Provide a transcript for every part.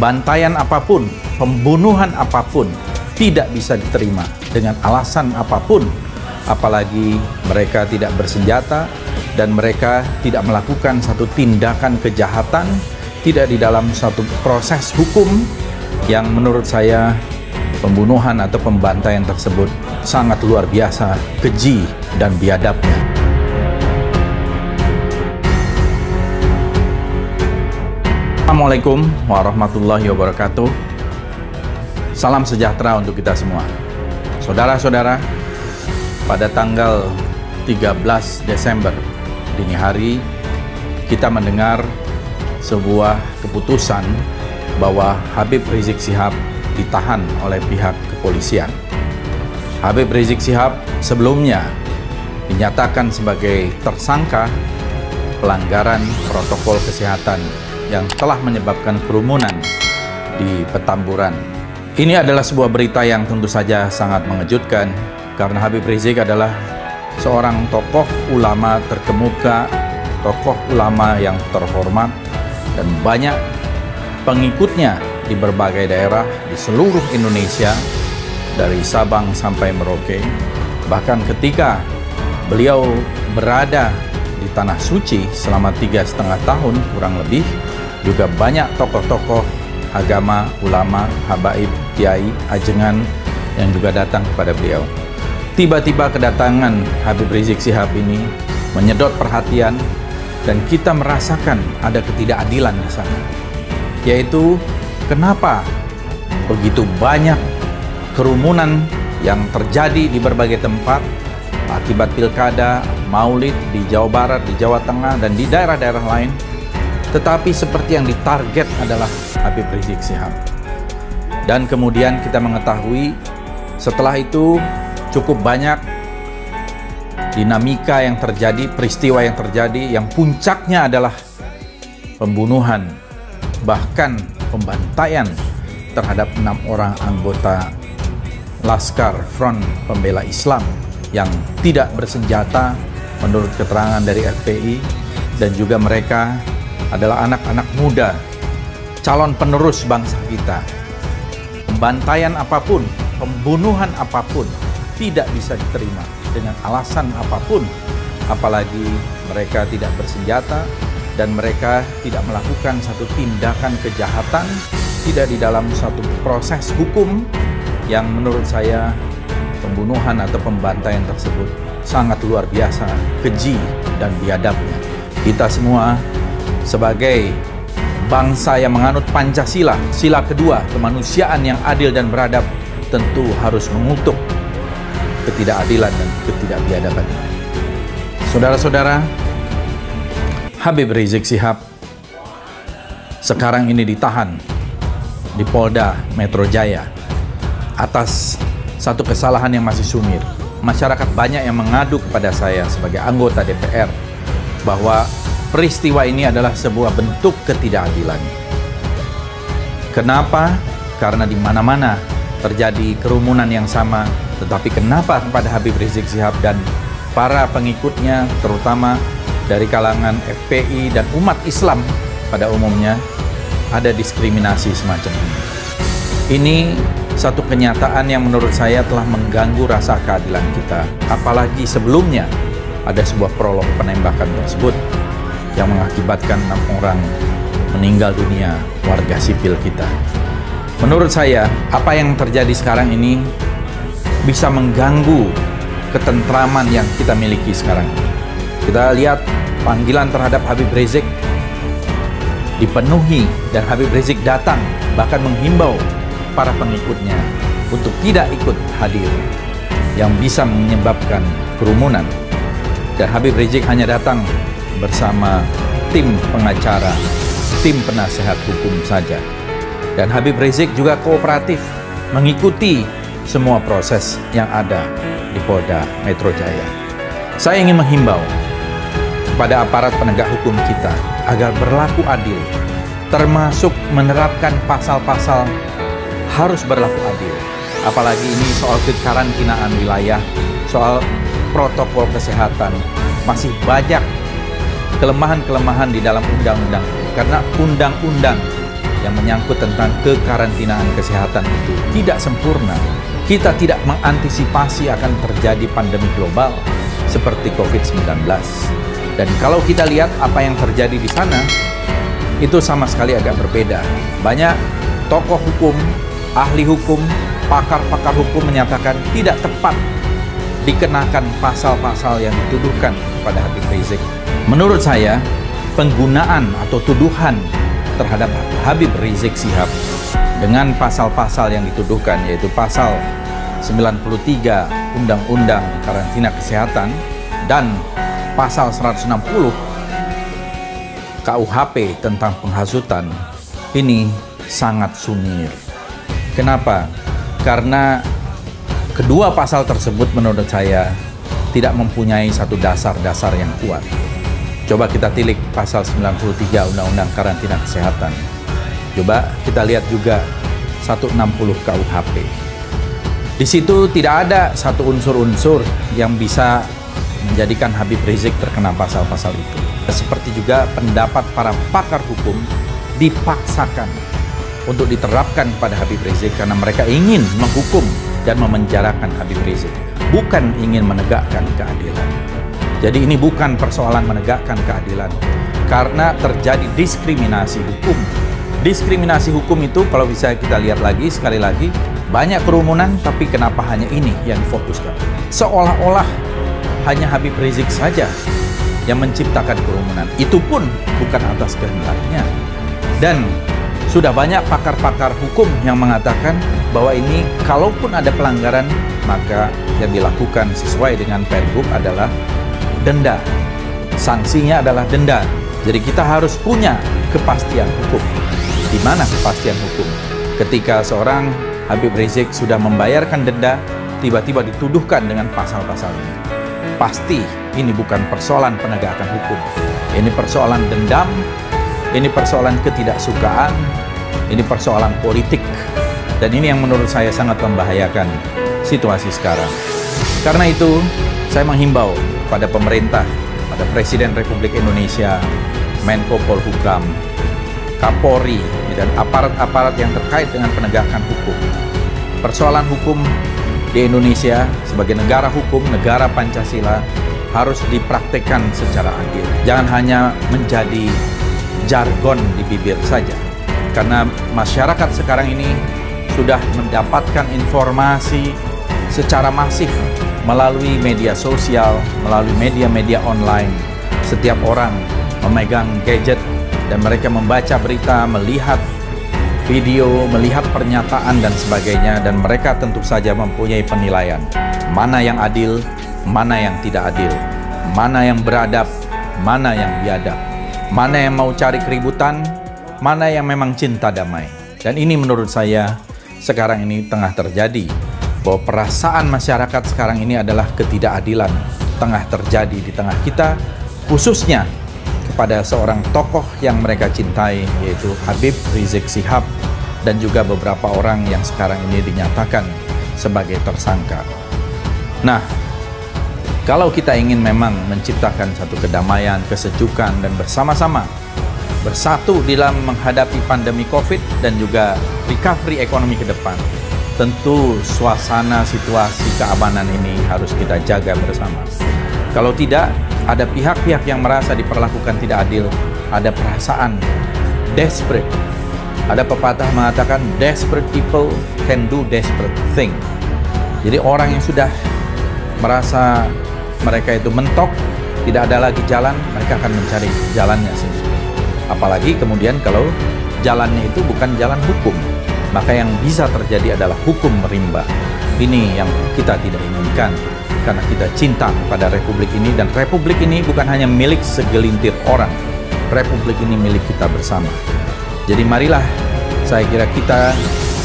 pembantaian apapun, pembunuhan apapun tidak bisa diterima dengan alasan apapun, apalagi mereka tidak bersenjata dan mereka tidak melakukan satu tindakan kejahatan, tidak di dalam satu proses hukum yang menurut saya pembunuhan atau pembantaian tersebut sangat luar biasa, keji dan biadabnya. Assalamualaikum warahmatullahi wabarakatuh. Salam sejahtera untuk kita semua. Saudara-saudara, pada tanggal 13 Desember dini hari kita mendengar sebuah keputusan bahwa Habib Rizik Syihab ditahan oleh pihak kepolisian. Habib Rizik Syihab sebelumnya dinyatakan sebagai tersangka pelanggaran protokol kesehatan yang telah menyebabkan kerumunan di Petamburan. Ini adalah sebuah berita yang tentu saja sangat mengejutkan karena Habib Rizik adalah seorang tokoh ulama terkemuka, tokoh ulama yang terhormat dan banyak pengikutnya di berbagai daerah di seluruh Indonesia dari Sabang sampai Merauke. Bahkan ketika beliau berada di Tanah Suci selama 3,5 tahun kurang lebih, juga banyak tokoh-tokoh agama, ulama, habaib, kiai, ajengan yang juga datang kepada beliau. Tiba-tiba kedatangan Habib Rizik Syihab ini menyedot perhatian dan kita merasakan ada ketidakadilan di sana. Yaitu kenapa begitu banyak kerumunan yang terjadi di berbagai tempat akibat pilkada, maulid di Jawa Barat, di Jawa Tengah, dan di daerah-daerah lain. Tetapi seperti yang ditarget adalah Habib Rizik Syihab. Dan kemudian kita mengetahui setelah itu cukup banyak dinamika yang terjadi, peristiwa yang terjadi, yang puncaknya adalah pembunuhan, bahkan pembantaian terhadap 6 orang anggota Laskar Front Pembela Islam yang tidak bersenjata menurut keterangan dari FPI, dan juga mereka adalah anak-anak muda, calon penerus bangsa kita. Pembantaian apapun, pembunuhan apapun tidak bisa diterima dengan alasan apapun, apalagi mereka tidak bersenjata dan mereka tidak melakukan satu tindakan kejahatan, tidak di dalam satu proses hukum yang menurut saya pembunuhan atau pembantaian tersebut sangat luar biasa, keji dan biadabnya. Kita semua sebagai bangsa yang menganut Pancasila, sila kedua, kemanusiaan yang adil dan beradab, tentu harus mengutuk ketidakadilan dan ketidakbiadaban. Saudara-saudara, Habib Rizik Syihab sekarang ini ditahan di Polda Metro Jaya atas satu kesalahan yang masih sumir. Masyarakat banyak yang mengadu kepada saya sebagai anggota DPR bahwa peristiwa ini adalah sebuah bentuk ketidakadilan. Kenapa? Karena di mana-mana terjadi kerumunan yang sama, tetapi kenapa kepada Habib Rizik Syihab dan para pengikutnya, terutama dari kalangan FPI dan umat Islam pada umumnya, ada diskriminasi semacam ini? Ini satu kenyataan yang menurut saya telah mengganggu rasa keadilan kita. Apalagi sebelumnya ada sebuah prolog penembakan tersebut yang mengakibatkan 6 orang meninggal dunia, warga sipil kita. Menurut saya, apa yang terjadi sekarang ini bisa mengganggu ketentraman yang kita miliki sekarang. Kita lihat panggilan terhadap Habib Rizik dipenuhi dan Habib Rizik datang, bahkan menghimbau para pengikutnya untuk tidak ikut hadir yang bisa menyebabkan kerumunan. Dan Habib Rizik hanya datang bersama tim pengacara, tim penasehat hukum saja. Dan Habib Rizik juga kooperatif mengikuti semua proses yang ada di Polda Metro Jaya. Saya ingin menghimbau kepada aparat penegak hukum kita agar berlaku adil, termasuk menerapkan pasal-pasal harus berlaku adil. Apalagi ini soal kekarantinaan wilayah, soal protokol kesehatan, masih banyak kelemahan-kelemahan di dalam undang-undang. Karena undang-undang yang menyangkut tentang kekarantinaan kesehatan itu tidak sempurna. Kita tidak mengantisipasi akan terjadi pandemi global seperti COVID-19. Dan kalau kita lihat apa yang terjadi di sana, itu sama sekali agak berbeda. Banyak tokoh hukum, ahli hukum, pakar-pakar hukum menyatakan tidak tepat dikenakan pasal-pasal yang dituduhkan kepada Habib Rizik. Menurut saya, penggunaan atau tuduhan terhadap Habib Rizik Syihab dengan pasal-pasal yang dituduhkan, yaitu pasal 93 Undang-Undang Karantina Kesehatan dan pasal 160 KUHP tentang penghasutan, ini sangat sumir. Kenapa? Karena kedua pasal tersebut menurut saya tidak mempunyai satu dasar-dasar yang kuat. Coba kita tilik pasal 93 Undang-Undang Karantina Kesehatan. Coba kita lihat juga 160 KUHP. Di situ tidak ada satu unsur-unsur yang bisa menjadikan Habib Rizik terkena pasal-pasal itu. Seperti juga pendapat para pakar hukum dipaksakan untuk diterapkan pada Habib Rizik karena mereka ingin menghukum dan memenjarakan Habib Rizik, bukan ingin menegakkan keadilan. Jadi ini bukan persoalan menegakkan keadilan, karena terjadi diskriminasi hukum. Diskriminasi hukum itu kalau bisa kita lihat lagi, sekali lagi, banyak kerumunan, tapi kenapa hanya ini yang difokuskan? Seolah-olah hanya Habib Rizik saja yang menciptakan kerumunan. Itu pun bukan atas kehendaknya. Dan sudah banyak pakar-pakar hukum yang mengatakan bahwa ini kalaupun ada pelanggaran, maka yang dilakukan sesuai dengan Pergub adalah denda. Sanksinya adalah denda. Jadi kita harus punya kepastian hukum. Di mana kepastian hukum? Ketika seorang Habib Rizik sudah membayarkan denda, tiba-tiba dituduhkan dengan pasal-pasal ini. Pasti ini bukan persoalan penegakan hukum. Ini persoalan dendam, ini persoalan ketidaksukaan, ini persoalan politik. Dan ini yang menurut saya sangat membahayakan situasi sekarang. Karena itu, saya menghimbau pada pemerintah, pada Presiden Republik Indonesia, Menko Polhukam, Kapolri, dan aparat-aparat yang terkait dengan penegakan hukum. Persoalan hukum di Indonesia sebagai negara hukum, negara Pancasila, harus dipraktekkan secara adil. Jangan hanya menjadi jargon di bibir saja. Karena masyarakat sekarang ini sudah mendapatkan informasi secara masif melalui media sosial, melalui media-media online. Setiap orang memegang gadget dan mereka membaca berita, melihat video, melihat pernyataan dan sebagainya, dan mereka tentu saja mempunyai penilaian mana yang adil, mana yang tidak adil, mana yang beradab, mana yang biadab, mana yang mau cari keributan, mana yang memang cinta damai. Dan ini menurut saya sekarang ini tengah terjadi, bahwa perasaan masyarakat sekarang ini adalah ketidakadilan tengah terjadi di tengah kita, khususnya kepada seorang tokoh yang mereka cintai, yaitu Habib Rizik Syihab, dan juga beberapa orang yang sekarang ini dinyatakan sebagai tersangka. Nah, kalau kita ingin memang menciptakan satu kedamaian, kesejukan, dan bersama-sama bersatu dalam menghadapi pandemi COVID dan juga recovery ekonomi ke depan, tentu suasana situasi keamanan ini harus kita jaga bersama. Kalau tidak, ada pihak-pihak yang merasa diperlakukan tidak adil, ada perasaan desperate. Ada pepatah mengatakan desperate people can do desperate thing. Jadi orang yang sudah merasa mereka itu mentok, tidak ada lagi jalan, mereka akan mencari jalannya sendiri. Apalagi kemudian kalau jalannya itu bukan jalan hukum, maka yang bisa terjadi adalah hukum rimba. Ini yang kita tidak inginkan, karena kita cinta pada republik ini, dan republik ini bukan hanya milik segelintir orang, republik ini milik kita bersama. Jadi marilah, saya kira kita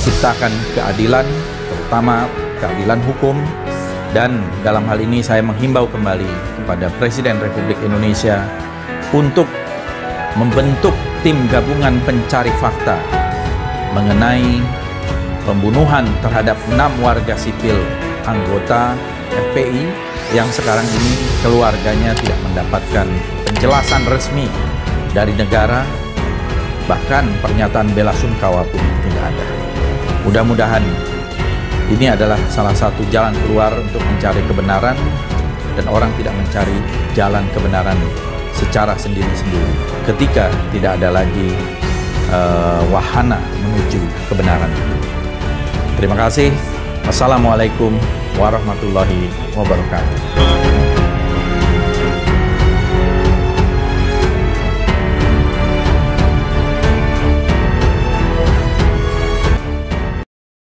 ciptakan keadilan, terutama keadilan hukum, dan dalam hal ini saya menghimbau kembali kepada Presiden Republik Indonesia untuk membentuk tim gabungan pencari fakta mengenai pembunuhan terhadap 6 warga sipil anggota FPI yang sekarang ini keluarganya tidak mendapatkan penjelasan resmi dari negara bahkan pernyataan bela sungkawa pun tidak ada. Mudah-mudahan ini adalah salah satu jalan keluar untuk mencari kebenaran, dan orang tidak mencari jalan kebenaran secara sendiri-sendiri ketika tidak ada lagi wahana menuju kebenaran itu. Terima kasih. Wassalamualaikum warahmatullahi wabarakatuh.